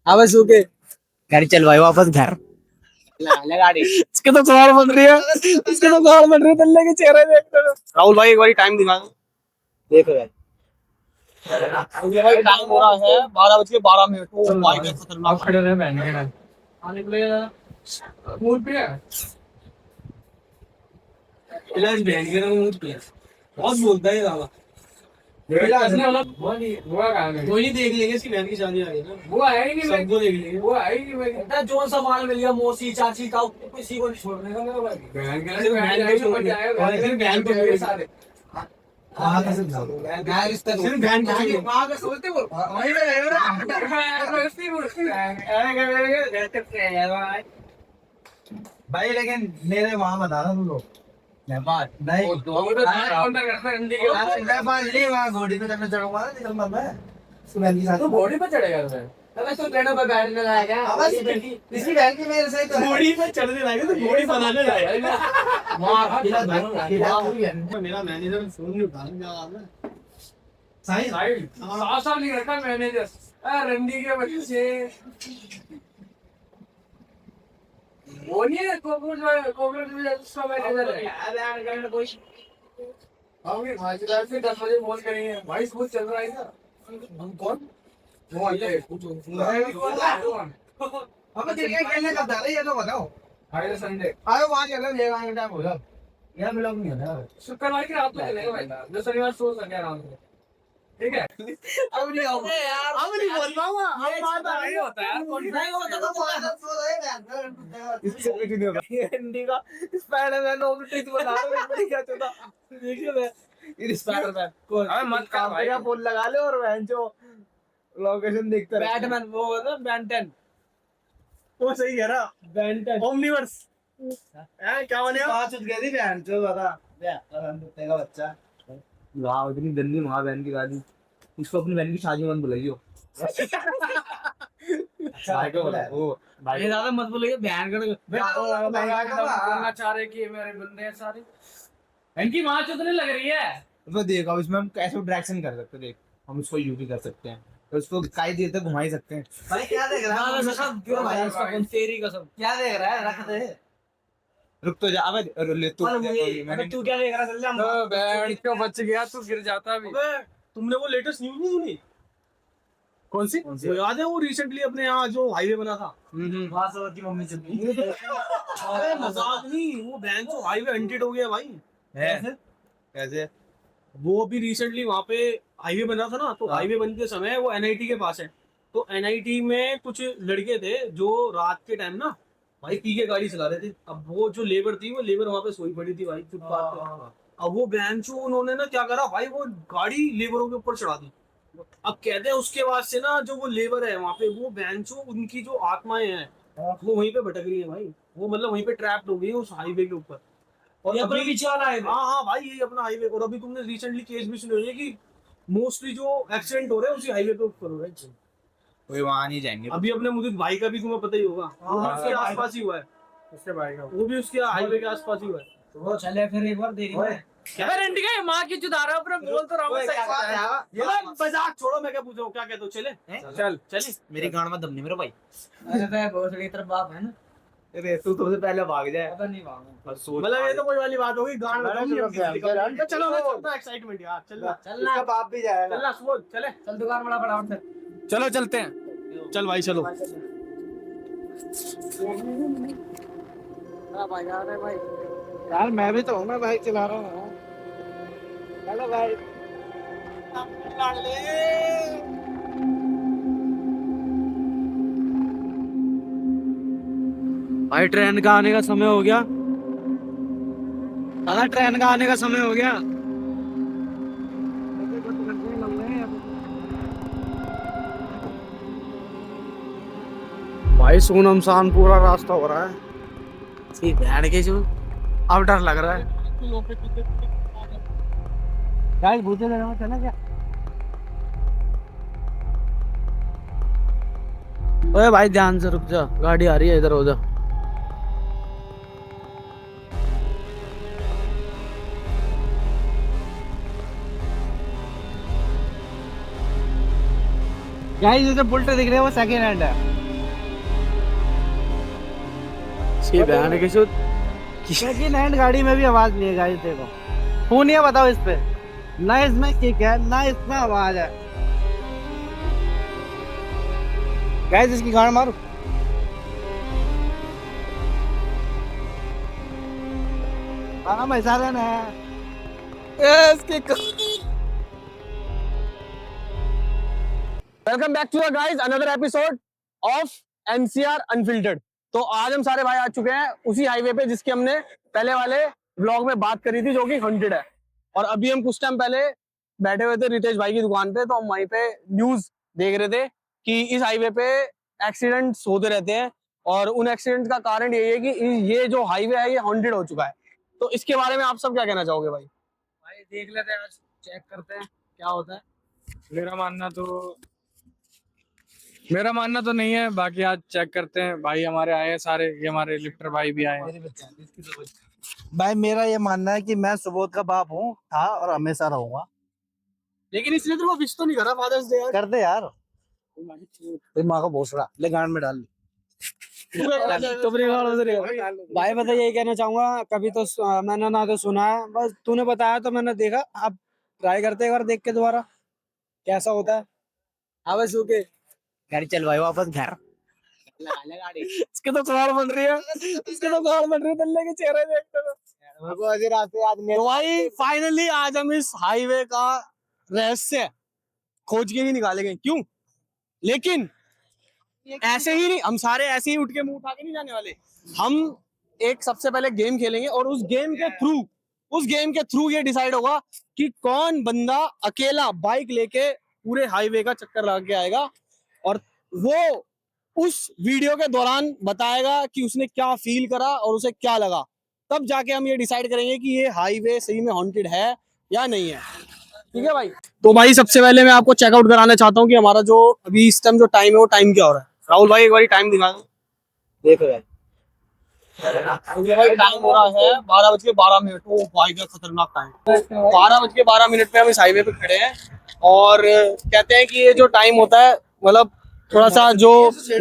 अब सूखे घर चल भाई वापस घर। गाड़ी इसके तो गाड़ बन रही है, इसके तो गाड़ बन रही है, तल्ले के चेहरे देख रहे हो। राहुल भाई एक बार टाइम दिखा दो। देखो यार ये भाई टाइम हो रहा है 12:12। ओ भाई क्या खतरनाक खड़े रहे बहन के टाइम आने के लिए मूड पे है। इलाज बहन के टाइम मूड पे है। बहुत बोलता है दादा। वो नहीं देख लेंगे, इसकी बहन की शादी आ गई ना, वो आएगी सबको देख लेंगे, वो आएगी मैं जो सा माल मिल गया मौसी चाची का किसी को नहीं छोड़ने का मेरा भाई। बहन के बहन को मेरे सारे सिर्फ बहन को सोचते वो भाई लेकिन मेरे वहां बता रहा तू लोग नेपाल नहीं नेपाल नहीं वहाँ घोड़ी पे चढ़ने चढ़ूंगा ना निकल मैं सुनैन के साथ तो घोड़ी पे चढ़ेगा मैं अबे तू ट्रेनों पे बैठने लायक है इसी बहन की मेरे से घोड़ी पे चढ़ने लायक तो घोड़ी बनाने लायक मेरा मैनेजर फोन नहीं उठा रहा। साइड साफ साफ नहीं रखा मैनेजर रंडी के बच्चे वो नहीं है कोबरा में उसका मैनेजर है हम भी भाजीदार से 10 बजे फोन करेंगे भाई स्कूल चल रहा है ना हम कौन वो आइए अब क्रिकेट खेलने कब जा रहे ये तो बताओ फ्राइडे संडे आयो वहां चलो ले आएंगे टाइम हो जाओ यार मिलोग नहीं होता शुक्रवार की रात में चलेगा भाई जो शनिवार सो सके आराम से ठीक है अब नहीं आओ यार अब नहीं बोल पाऊंगा अब बात नहीं होता यार नहीं होता तो सो रहे इससे कुछ नहीं होगा। हिंदी का स्पाइडरमैन ऑफ ट्रिक बता रहा है क्या चलता देखिए मैं ये स्पाइडरमैन कौन? अबे मत कर भाई का फोन लगा ले और बहन जो लोकेशन देखता रहे। बैटमैन वो ना बैंटन वो सही कह रहा। बैंटन ओमनीवर्स हैं क्या बने हो? पांच उठ गए थी बहन चो बता कुत्ते का बच्चा वाह इतनी गंदी माँ बहन की गाली। उसको अपनी बहन की शादी में मत बुलाइयो। भाई को बोला वो भाई ज्यादा मत बोलिए बहन करना चाह रहे कि मेरे बंदे हैं सारे इनकी मां चुदने लग रही है तो देख अब इसमें हम कैसे डायरेक्शन कर सकते हैं। देख हम इसको यूपी कर सकते हैं तो उसको कई देर तक घुमा ही सकते हैं। भाई क्या देख रहा है क्यों भाई इसका कौन तेरी कसम क्या देख रहा है रख दे रुक तो जा अबे ले तू अबे तू क्या देख रहा चल जा बैंड क्यों बच गया तू गिर जाता अभी तुमने वो लेटेस्ट न्यूज नहीं सुनी? कौन सी? वो याद है वो रिसेंटली अपने यहाँ जो हाईवे बना था। वासव की मम्मी चली अरे मजाक नहीं वो बैंक जो हाईवे अनटेड हो गया भाई। कैसे? वो अभी रिसेंटली वहाँ पे हाईवे बना था ना तो हाईवे बनते समय वो एनआईटी के पास है तो एनआईटी में कुछ लड़के थे जो रात के टाइम ना भाई पी के गाड़ी चला रहे थे। अब वो जो लेबर थी वो लेबर वहाँ पे सोई पड़ी थी भाई फुटपाथ पे। अब वो बेंचो उन्होंने ना क्या करा भाई वो गाड़ी लेबरों के ऊपर चढ़ा दी। अब कहते हैं उसके बाद से ना जो वो लेबर है वहाँ पे वो बेंचो उनकी जो आत्माएं हैं वो वहीं पे भटक रही है भाई। वो मतलब वहीं पे ट्रैप्ड हो गई है उस हाईवे के ऊपर। और ये अपने पीछे वाला है हाँ हाँ भाई यही अपना हाईवे। और अभी तुमने रिसेंटली केस भी सुने होंगे कि मोस्टली जो एक्सीडेंट हो रहे हैं उसी हाईवे पे ऊपर हो रहे हैं। कोई वहां नहीं जाएंगे अभी अपने मुझे भाई का भी तुम्हें पता ही होगा वो भी उसके आसपास ही हुआ है। उसके भाई का वो भी उसके हाईवे के आसपास ही हुआ है। वो चले फिर एक बार देखेंगे क्या रेंटी का मां की जुदा रहा अपने बोल तो रहा हूं ये मजाक छोड़ो मैं क्या पूछूं क्या कहते हो चले चल चले। मेरी गांड में दम नहीं मेरे भाई अरे तो भोसड़ी तरफ बाप है ना अरे तू सबसे पहले भाग जाए पता नहीं मांगू मतलब ये तो कोई वाली बात होगी गांड में चलो मैं चलता एक्साइटमेंट यार चल इसका बाप भी जाएगा चल सुबह चले चल दुकान बड़ा फटाफट से चलो चलते हैं चल भाई चलो। यार मैं भी तो हूँ मैं बाइक चला रहा हूँ चलो भाई भाई ट्रेन का आने का समय हो गया। दादा ट्रेन का आने का समय हो गया। भाई सुनमसान पूरा रास्ता हो रहा है। बैठ के जो अब डर लग रहा है। गाइस भूते लगा चला क्या ओए भाई ध्यान से रुक जा गाड़ी आ रही है इधर हो जा। गाइस ये जो बुलेट दिख रहे हैं वो सेकंड हैंड है ये बयान के शुद्ध सेकंड हैंड गाड़ी में भी आवाज नहीं है गाइस, देखो फोन ये बताओ इस पे, ना इसमें किक है ना इसमें आवाज है। गाइस इसकी गाड़ मारो। हाँ ऐसा लेना है welcome back to guys another episode of NCR unfiltered. तो आज हम सारे भाई आ चुके हैं उसी हाईवे पे जिसकी हमने पहले वाले व्लॉग में बात करी थी, जो कि हॉन्टेड है। और अभी हम कुछ टाइम पहले बैठे हुए थे रितेश भाई की दुकान पे, तो हम वहीं पे न्यूज देख रहे थे कि इस हाईवे पे एक्सीडेंट्स होते रहते हैं और उन एक्सीडेंट का कारण यही है कि ये जो हाईवे है ये हॉन्टेड हो चुका है। तो इसके बारे में आप सब क्या कहना चाहोगे भाई? भाई देख लेते हैं, आज चेक करते हैं क्या होता है। मेरा मानना तो नहीं है, बाकी आज चेक करते हैं। भाई हमारे आए हैं सारे, ये हमारे लिफ्टर भाई भी आए हैं। भाई मेरा ये मानना है कि मैं सुबोध का बाप हूँ, था और हमेशा रहूंगा। लेकिन इसने तो वो विश तो नहीं करा फादर्स डे यार। कर दे यार, तेरी माँ को भोसड़ा ले गांड में डाल ले। भाई बता यही कहना चाहूंगा, कभी तो मैंने ना तो सुना है, बस तूने बताया तो मैंने देखा। अब ट्राई करते हैं एक बार देख के दोबारा कैसा होता है। हवा सूखे गाड़ी चलवाई वापस घर। इसके तो गाड़ बन रही है, इसके तो गाड़ बन रही है तल्ले के चेहरे देखते तो भाई फाइनली आज हम इस हाईवे का रहस्य खोज के ही निकालेंगे। क्यों? लेकिन ऐसे ही नहीं, हम सारे ऐसे ही उठ के मुंह उठा के नहीं जाने वाले। हम एक सबसे पहले गेम खेलेंगे और उस गेम के थ्रू ये डिसाइड होगा कि कौन बंदा अकेला बाइक लेके पूरे हाईवे का चक्कर लगा के आएगा और वो उस वीडियो के दौरान बताएगा कि उसने क्या फील करा और उसे क्या लगा। तब जाके हम ये डिसाइड करेंगे कि ये हाईवे सही में हॉन्टेड है या नहीं है। ठीक है भाई? तो भाई सबसे पहले मैं आपको चेकआउट कराना चाहता हूँ कि हमारा जो अभी इस टाइम जो टाइम है वो टाइम क्या हो रहा है। राहुल भाई एक बार टाइम दिखा दो। देखो यार, टाइम हो रहा है 12:12। ओ भाई क्या खतरनाक टाइम। 12:12 पे हम इस हाईवे पे खड़े हैं और कहते हैं कि ये जो टाइम होता है मतलब थोड़ा सा जो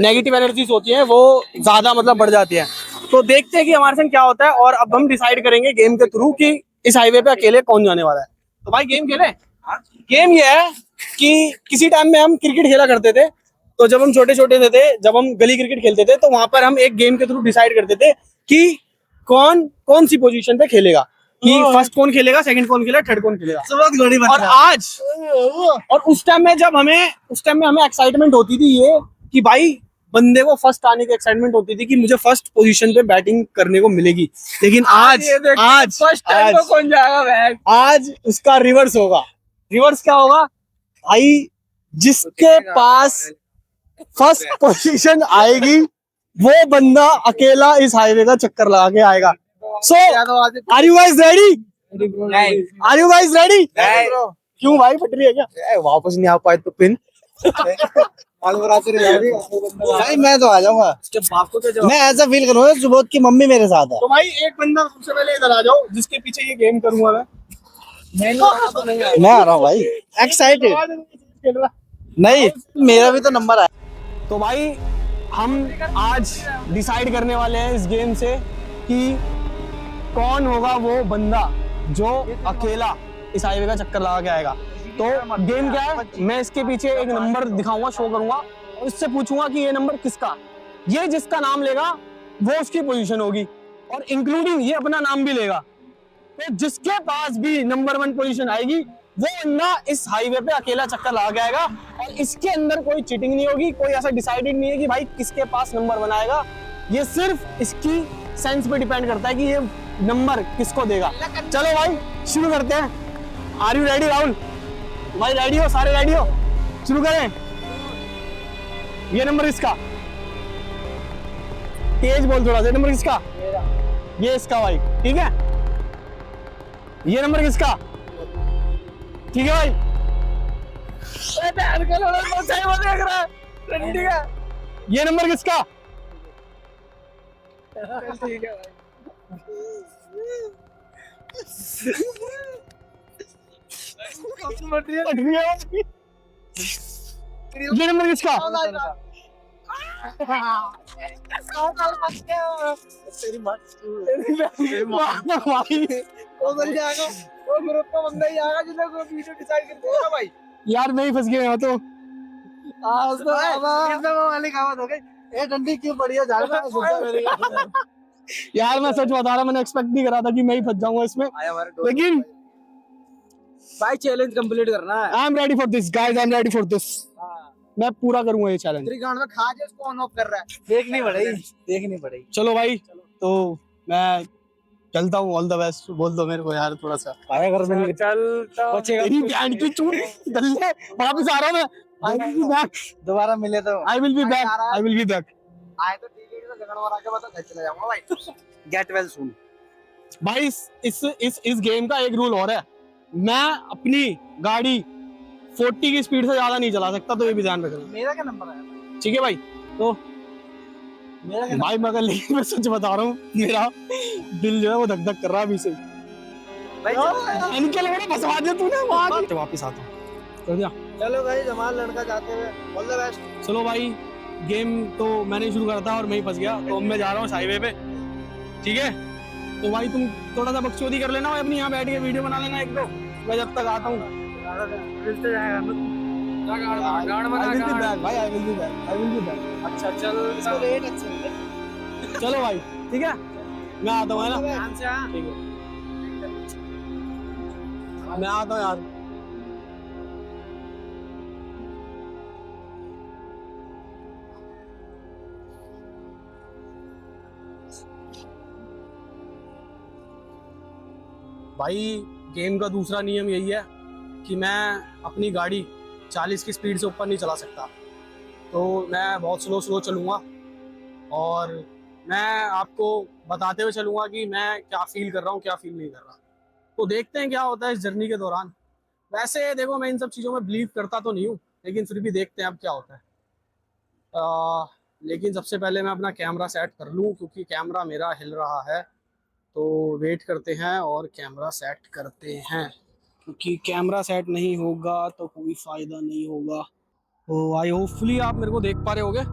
नेगेटिव एनर्जीज होती हैं वो ज्यादा मतलब बढ़ जाती है। तो देखते हैं कि हमारे संग क्या होता है और अब हम डिसाइड करेंगे गेम के थ्रू कि इस हाईवे पे अकेले कौन जाने वाला है। तो भाई गेम खेले। गेम ये है कि किसी टाइम में हम क्रिकेट खेला करते थे, तो जब हम छोटे छोटे थे, जब हम गली क्रिकेट खेलते थे, तो वहां पर हम एक गेम के थ्रू डिसाइड करते थे कि कौन कौन सी पोजीशन पे खेलेगा, कि फर्स्ट कौन खेलेगा, सेकंड कौन खेलेगा, थर्ड कौन खेलेगा। और आज और उस टाइम में हमें एक्साइटमेंट होती थी ये कि भाई बंदे को फर्स्ट आने की एक्साइटमेंट होती थी कि मुझे फर्स्ट पोजीशन पे बैटिंग करने को मिलेगी। लेकिन आज फर्स्ट टाइम तो कौन जाएगा भाई? आज उसका रिवर्स होगा। रिवर्स क्या होगा भाई? जिसके पास फर्स्ट पोजीशन आएगी वो बंदा अकेला इस हाईवे का चक्कर लगा के आएगा। So are you guys ready? Are you guys ready? क्यों भाई फट रही है क्या? वापस नहीं आ पाए तो पिन भाई मैं तो आ जाऊंगा। मैं ऐसा फील करूंगा सुबोध की मम्मी मेरे साथ है। तो भाई एक बंदा सबसे पहले इधर आ जाओ जिसके पीछे ये गेम करूंगा मैं आ रहा हूँ भाई, एक्साइटेड। नहीं मेरा भी तो नंबर आया। तो भाई हम आज डिसाइड करने वाले हैं इस गेम से कि कौन होगा वो बंदा जो अकेला इस हाईवे का चक्कर लगा के आएगा। तो गेम क्या है, मैं इसके पीछे एक नंबर दिखाऊंगा, शो करूंगा और इससे पूछूंगा कि ये नंबर किसका। ये जिसका नाम लेगा वो उसकी पोजीशन होगी और इंक्लूडिंग ये अपना नाम भी लेगा। तो जिसके पास भी नंबर 1 पोजीशन आएगी वो बंदा इस हाईवे पे अकेला चक्कर लगा के आएगा। और इसके अंदर कोई चीटिंग नहीं होगी, कोई ऐसा डिसाइडेड नहीं है कि भाई किसके पास नंबर 1 आएगा। ये सिर्फ इसकी सेंस पे डिपेंड करता है कि ये नंबर किसको देगा। चलो भाई शुरू करते हैं। आर यू रेडी राहुल भाई? रेडी हो? सारे रेडी हो? शुरू करें। ये नंबर किसका? तेज बोल थोड़ा सा। नंबर किसका? ये इसका भाई। ठीक है। ये नंबर किसका? ठीक है भाई। ठीक है। ये नंबर किसका? ठीक है भाई। ये नंबर किसका? तेरी माँ भाई वो बन जाएगा, वो ग्रुप का बंदा ही आएगा जिसने वो वीडियो डिसाइड कर देगा भाई। यार मैं ही फंस गया तो। आज तो इसमें वो वाली कहावत हो गई, ए डंडी क्यों पड़ी है झाड़ में, गुस्सा मेरी। यार मैं सच बता रहा, मैंने एक्सपेक्ट नहीं करा था कि मैं ही फंस जाऊंगा इसमें, लेकिन भाई चैलेंज कंप्लीट करना है। I am ready for this guys, I am ready for this. मैं पूरा करूंगा ये चैलेंज। त्रिकांड में खा के उसको ऑन ऑफ कर रहा है, देखनी पड़ेगी। चलो भाई, तो मैं चलता हूँ, ऑल द बेस्ट बोल दो मेरे को यार थोड़ा सा। भाई अगर मैं चलता बचेगा तेरी बैंड की चूड़ी दल्ले, वापस आ रहा हूँ मैं। आई विल बी बैक, दोबारा मिले तो I will be back, I will be back. आए तो ठीक है, झगड़ मार के बता घर चला जाऊंगा भाई। Get well soon. भाई इस गेम का एक रूल और है, मैं अपनी गाड़ी 40 की स्पीड से ज्यादा नहीं चला सकता, तो ये भी ध्यान रखना, मेरा क्या नंबर है? ठीक है भाई? तो मेरा क्या भाई मगर लेकिन मैं सच बता रहा हूँ, मेरा दिल जो है वो धक धक कर रहा है अभी से। भाई इनके लिए फंसा दिया तूने, वहां से वापस आता हूँ, कर दिया। चलो भाई, जमाल लड़का जाते हुए ऑल द बेस्ट। चलो भाई, गेम तो मैंने शुरू करा था और मैं ही फंस गया, तो अब मैं जा रहा हूँ हाईवे पे, ठीक है? तो भाई तुम थोड़ा सा बकचोदी कर लेना भाई, अपनी यहाँ बैठ के वीडियो बना लेना एक दो, मैं जब तक आता हूँ। भाई आई विल बी बैक। अच्छा चल इसको रेट अच्छे मिले। चलो भाई ठीक है, मैं आता हूँ, है ना? ध्यान से हाँ। ठीक है, मैं आता हूँ यार। भाई गेम का दूसरा नियम यही है कि मैं अपनी गाड़ी 40 की स्पीड से ऊपर नहीं चला सकता, तो मैं बहुत स्लो चलूँगा और मैं आपको बताते हुए चलूँगा कि मैं क्या फील कर रहा हूँ, क्या फील नहीं कर रहा। तो देखते हैं क्या होता है इस जर्नी के दौरान। वैसे देखो, मैं इन सब चीज़ों में बिलीव करता तो नहीं हूँ, लेकिन फिर भी देखते हैं अब क्या होता है। लेकिन सबसे पहले मैं अपना कैमरा सेट कर लूँ, क्योंकि कैमरा मेरा हिल रहा है। तो वेट करते हैं और कैमरा सेट करते हैं, क्योंकि कैमरा सेट नहीं होगा तो कोई फ़ायदा नहीं होगा। तो आई होपफुली आप मेरे को देख पा रहे होगे।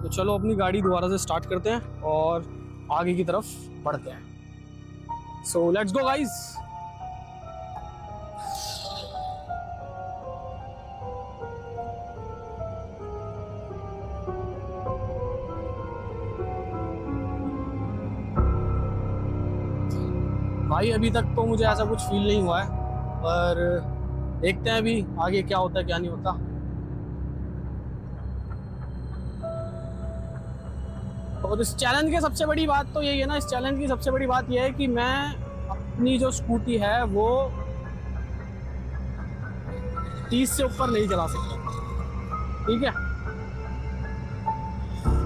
तो चलो अपनी गाड़ी दोबारा से स्टार्ट करते हैं और आगे की तरफ बढ़ते हैं। So let's go guys. भाई अभी तक तो मुझे ऐसा कुछ फील नहीं हुआ है, पर देखते हैं अभी आगे क्या होता है क्या नहीं होता। और इस चैलेंज की सबसे बड़ी बात तो यही है ना, इस चैलेंज की सबसे बड़ी बात यह है कि मैं अपनी जो स्कूटी है वो 30 से ऊपर नहीं चला सकता, ठीक है?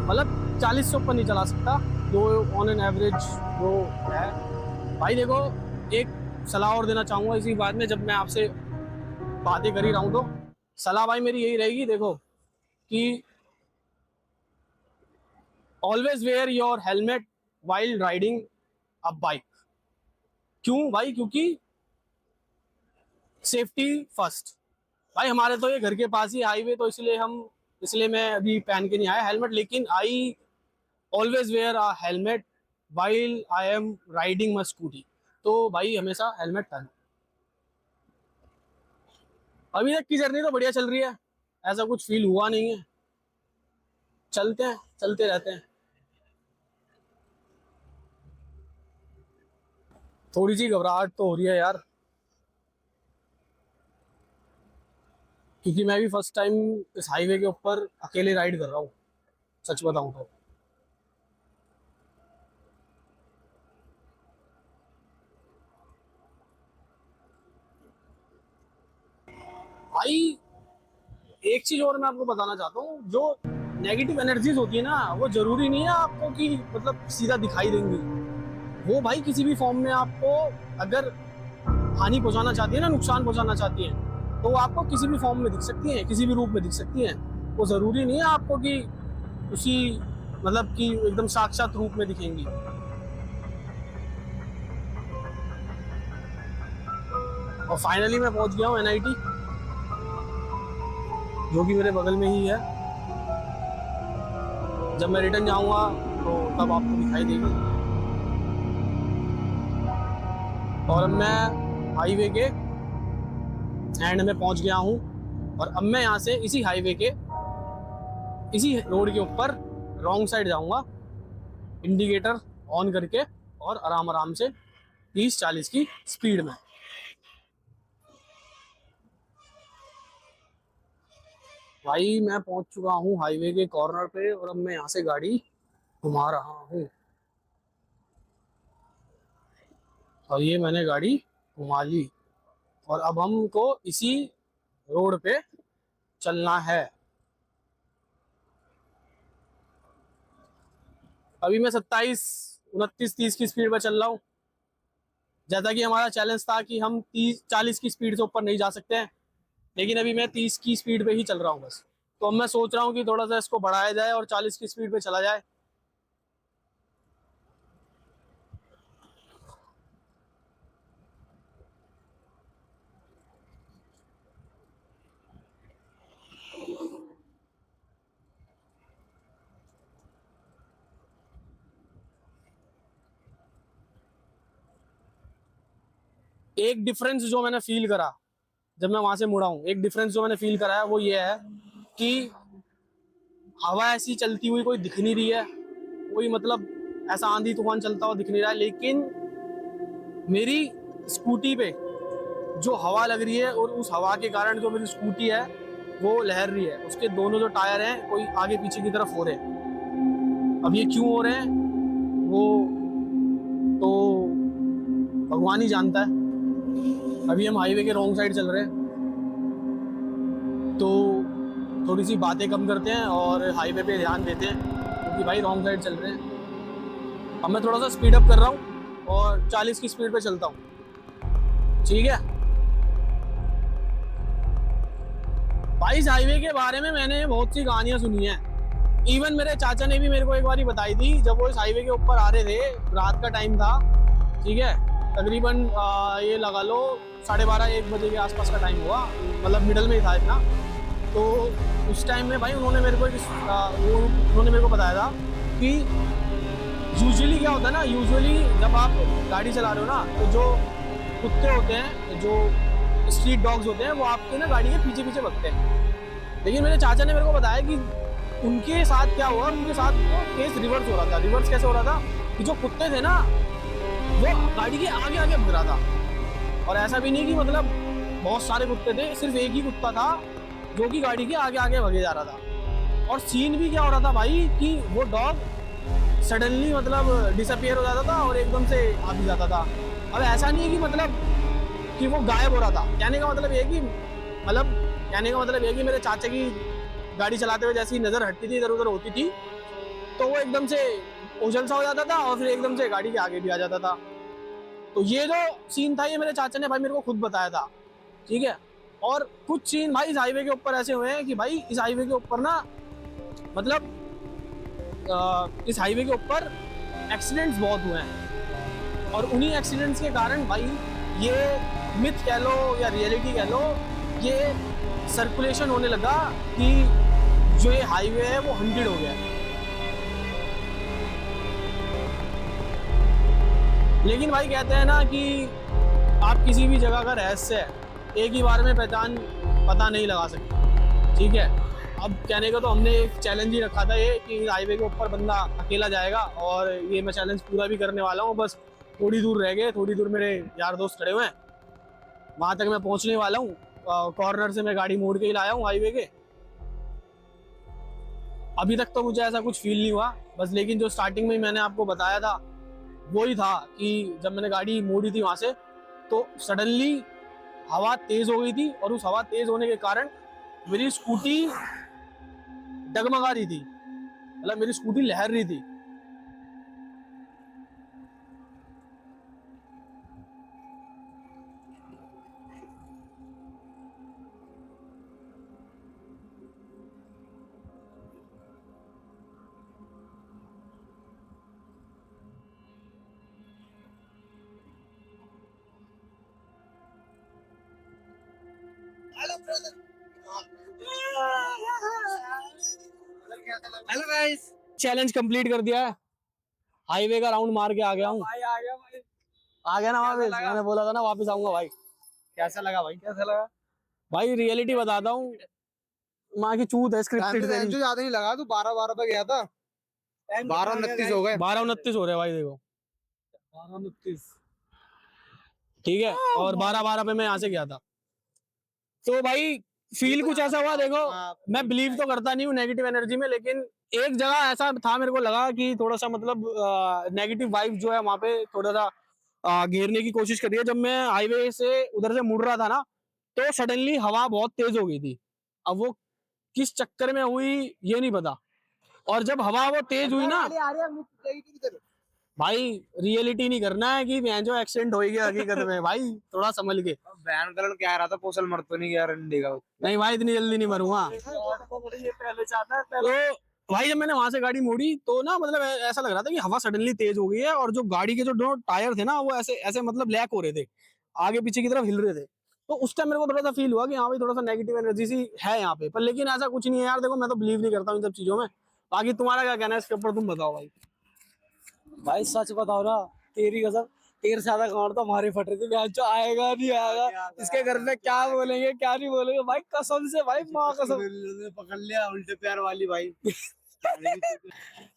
मतलब 40 से ऊपर नहीं चला सकता, जो ऑन एन एवरेज जो है। भाई देखो, एक सलाह और देना चाहूँगा इसी बात में, जब मैं आपसे बातें कर ही रहा हूँ, तो सलाह भाई मेरी यही रहेगी, देखो कि always wear your helmet while riding a bike. क्यों भाई? क्योंकि सेफ्टी फर्स्ट। भाई हमारे तो ये घर के पास ही हाईवे, तो इसलिए मैं अभी पहन के नहीं आया हेलमेट, लेकिन I always wear a helmet while I am riding my scooty. तो भाई हमेशा हेलमेट पहनो। अभी तक की जर्नी तो बढ़िया चल रही है, ऐसा कुछ फील हुआ नहीं है। चलते रहते हैं। थोड़ी सी घबराहट तो हो रही है यार, क्योंकि मैं भी फर्स्ट टाइम इस हाईवे के ऊपर अकेले राइड कर रहा हूँ, सच बताऊं तो। भाई एक चीज और मैं आपको बताना चाहता हूँ, जो नेगेटिव एनर्जीज होती है ना, वो जरूरी नहीं है आपको कि मतलब सीधा दिखाई देंगी। वो भाई किसी भी फॉर्म में आपको अगर हानि पहुंचाना चाहती है ना, नुकसान पहुंचाना चाहती है, तो वो आपको किसी भी फॉर्म में दिख सकती है, किसी भी रूप में दिख सकती है। वो जरूरी नहीं है आपको कि उसी मतलब कि एकदम साक्षात रूप में दिखेंगी। और फाइनली मैं पहुंच गया हूँ NIT, जो कि मेरे बगल में ही है। जब मैं रिटर्न जाऊंगा तो तब आपको दिखाई देगी। और अब मैं हाईवे के एंड में पहुंच गया हूं और अब मैं यहाँ से इसी हाईवे के इसी रोड के ऊपर रॉन्ग साइड जाऊंगा, इंडिकेटर ऑन करके और आराम आराम से 30-40 की स्पीड में। भाई मैं पहुंच चुका हूँ हाईवे के कॉर्नर पे और अब मैं यहाँ से गाड़ी घुमा रहा हूँ और ये मैंने गाड़ी घुमा ली और अब हमको इसी रोड पे चलना है। अभी मैं 27, 29, 30 की स्पीड पे चल रहा हूँ। जैसा कि हमारा चैलेंज था कि हम 30-40 की स्पीड से ऊपर नहीं जा सकते हैं, लेकिन अभी मैं 30 की स्पीड पे ही चल रहा हूँ बस। तो अब मैं सोच रहा हूँ कि थोड़ा सा इसको बढ़ाया जाए और 40 की स्पीड पे चला जाए। एक डिफरेंस जो मैंने फील करा जब मैं वहां से मुड़ा हूँ, एक डिफरेंस जो मैंने फील करा है वो ये है कि हवा ऐसी चलती हुई कोई दिख नहीं रही है, कोई मतलब ऐसा आंधी तूफान चलता हुआ दिख नहीं रहा है, लेकिन मेरी स्कूटी पे जो हवा लग रही है और उस हवा के कारण जो मेरी स्कूटी है वो लहर रही है। उसके दोनों जो टायर हैं कोई आगे पीछे की तरफ हो रहे हैं। अब ये क्यों हो रहे हैं वो तो भगवान ही जानता है। अभी हम हाईवे के रॉन्ग साइड चल रहे हैं तो थोड़ी सी बातें कम करते हैं और हाईवे पे ध्यान देते हैं क्योंकि भाई रॉन्ग साइड चल रहे हैं। अब मैं थोड़ा सा स्पीड अप कर रहा हूँ और 40 की स्पीड पे चलता हूँ, ठीक है। भाई इस हाईवे के बारे में मैंने बहुत सी कहानियां सुनी हैं। इवन मेरे चाचा ने भी मेरे को एक बार बताई थी जब वो इस हाईवे के ऊपर आ रहे थे, रात का टाइम था, ठीक है। तकरीबन ये लगा लो 12:30-1 बजे के आसपास का टाइम हुआ, मतलब मिडल में ही था इतना। तो उस टाइम में भाई उन्होंने मेरे को बताया था कि यूजुअली क्या होता है ना, यूजुअली जब आप गाड़ी चला रहे हो ना तो जो कुत्ते होते हैं, जो स्ट्रीट डॉग्स होते हैं, वो आपके ना गाड़ी के पीछे पीछे भगते हैं। लेकिन मेरे चाचा ने मेरे को बताया कि उनके साथ क्या हुआ, उनके साथ तो केस रिवर्स हो रहा था। रिवर्स कैसे हो रहा था कि जो कुत्ते थे ना वो गाड़ी के आगे आगे भग रहा था। और ऐसा भी नहीं कि मतलब बहुत सारे कुत्ते थे, सिर्फ एक ही कुत्ता था जो कि गाड़ी के आगे आगे भगे जा रहा था। और सीन भी क्या हो रहा था भाई कि वो डॉग सडनली मतलब डिसअपियर हो जाता था और एकदम से आ भी जाता था। अब ऐसा नहीं है कि मतलब कि वो गायब हो रहा था। कहने का मतलब ये कि मेरे चाचा की गाड़ी चलाते हुए जैसी नज़र हटती थी, इधर उधर होती थी, तो वो एकदम से ओझल सा हो जाता था और फिर एकदम से गाड़ी के आगे भी आ जाता था। तो ये जो सीन था ये मेरे चाचा ने भाई मेरे को खुद बताया था, ठीक है। और कुछ सीन भाई इस हाईवे के ऊपर ऐसे हुए हैं कि भाई इस हाईवे के ऊपर ना मतलब इस हाईवे के ऊपर एक्सीडेंट्स बहुत हुए हैं और उन्हीं एक्सीडेंट्स के कारण भाई ये मिथ कह लो या रियलिटी कह लो, ये सर्कुलेशन होने लगा कि जो ये हाईवे है वो हॉन्टेड हो गया है। लेकिन भाई कहते हैं ना कि आप किसी भी जगह का रहस्य एक ही बार में पता नहीं लगा सकते, ठीक है। अब कहने का तो हमने एक चैलेंज ही रखा था ये कि हाईवे के ऊपर बंदा अकेला जाएगा और ये मैं चैलेंज पूरा भी करने वाला हूँ। बस थोड़ी दूर रह गए, थोड़ी दूर मेरे यार दोस्त खड़े हुए हैं, वहाँ तक मैं पहुँचने वाला हूँ। कॉर्नर से मैं गाड़ी मोड़ के ही लाया हूँ हाईवे के। अभी तक तो मुझे ऐसा कुछ फील नहीं हुआ बस, लेकिन जो स्टार्टिंग में मैंने आपको बताया था वही था कि जब मैंने गाड़ी मोड़ी थी वहाँ से तो सडनली हवा तेज़ हो गई थी और उस हवा तेज़ होने के कारण मेरी स्कूटी डगमगा रही थी, मतलब मेरी स्कूटी लहर रही थी। हेलो गाइस, चैलेंज कंप्लीट कर दिया है, हाईवे का राउंड मार के आ गया हूँ। भाई आ गया भाई। आ गया ना वापस, मैंने बोला था ना वापस आऊंगा भाई। कैसा लगा भाई? कैसा लगा? भाई रियलिटी बताता हूँ, माँ की चूत है स्क्रिप्टेड से। जो ज्यादा नहीं लगा, तू 12 पे गया था। 12:29 हो गए। 12:29 हो रहे हैं भाई, देखो 12:29। ठीक है, और 12:12 पे मैं यहाँ से गया था। तो भाई फील कुछ ऐसा हुआ, देखो मैं बिलीव तो करता नहीं हूँ नेगेटिव एनर्जी में, लेकिन एक जगह ऐसा था मेरे को लगा कि थोड़ा सा मतलब नेगेटिव वाइब जो है वहां पे थोड़ा सा घेरने की कोशिश करी है। जब मैं हाईवे से उधर से मुड़ रहा था ना, तो सडनली हवा बहुत तेज हो गई थी। अब वो किस चक्कर में हुई ये नहीं पता, और जब हवा वो तेज हुई ना भाई, रियलिटी नहीं करना है कि मैं जो एक्सीडेंट हो गया हकीकत में भाई, थोड़ा संभल के। बैन कलर क्या रहा था, पोसल मर तो नहीं गया रंडी का? नहीं भाई इतनी जल्दी नहीं मरूंगा। पहले चाहता है तो भाई जब मैंने वहां से गाड़ी मोड़ी तो ना मतलब ऐसा लग रहा था कि हवा सडनली तेज हो गई है, और जो गाड़ी के जो दो टायर थे ना वो ऐसे ऐसे मतलब लैक हो रहे थे, आगे पीछे की तरफ हिल रहे थे। तो उस टाइम मेरे को थोड़ा सा फील हुआ कि हाँ भाई थोड़ा सा नेगेटिव एनर्जी सी है यहाँ पे, पर लेकिन ऐसा कुछ नहीं है यार। देखो मैं तो बिलीव नहीं करता हूँ इन सब चीजों में। बाकी तुम्हारा क्या कहना है इसके ऊपर, तुम बताओ भाई। भाई सच बताओ ना, तेरी कसम, तेरे से ज्यादा गांड तो हमारी फट रही थी। बहन जो आएगा नहीं आएगा, इसके घर में क्या बोलेंगे क्या नहीं बोलेंगे भाई, कसम से भाई, माँ कसम। पकड़ लिया उल्टे प्यार वाली भाई।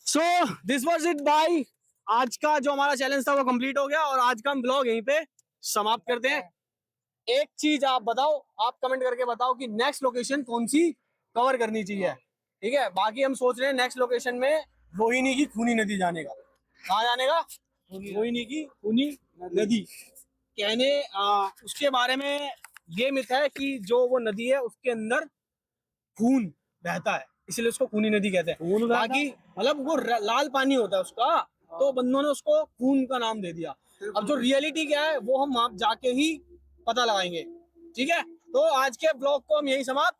सो दिस वाज इट भाई, आज का जो हमारा चैलेंज था वो कंप्लीट हो गया, और आज का हम ब्लॉग यहीं पे समाप्त करते हैं। एक चीज आप बताओ, आप कमेंट करके बताओ कि नेक्स्ट लोकेशन कौन सी कवर करनी चाहिए, ठीक है। बाकी हम सोच रहे हैं नेक्स्ट लोकेशन में रोहिणी की खूनी नदी जाने का। कहाँ जाने का? रोहिणी की खूनी नदी। कहने उसके बारे में ये मिथ है कि जो वो नदी है उसके अंदर खून बहता है, इसलिए उसको खूनी नदी कहते हैं। बाकी मतलब वो लाल पानी होता है उसका, तो बंदों ने उसको खून का नाम दे दिया। अब जो रियलिटी क्या है वो हम आप जाके ही पता लगाएंगे, ठीक है। तो आज के ब्लॉग को हम यही समाप्त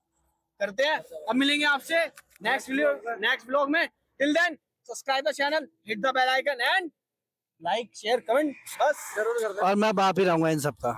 करते हैं। अब मिलेंगे आपसे नेक्स्ट ब्लॉग में। Till then subscribe the channel, hit the bell icon and like share comment बस जरूर करते हैं। और मैं बाप ही रहूंगा इन सबका।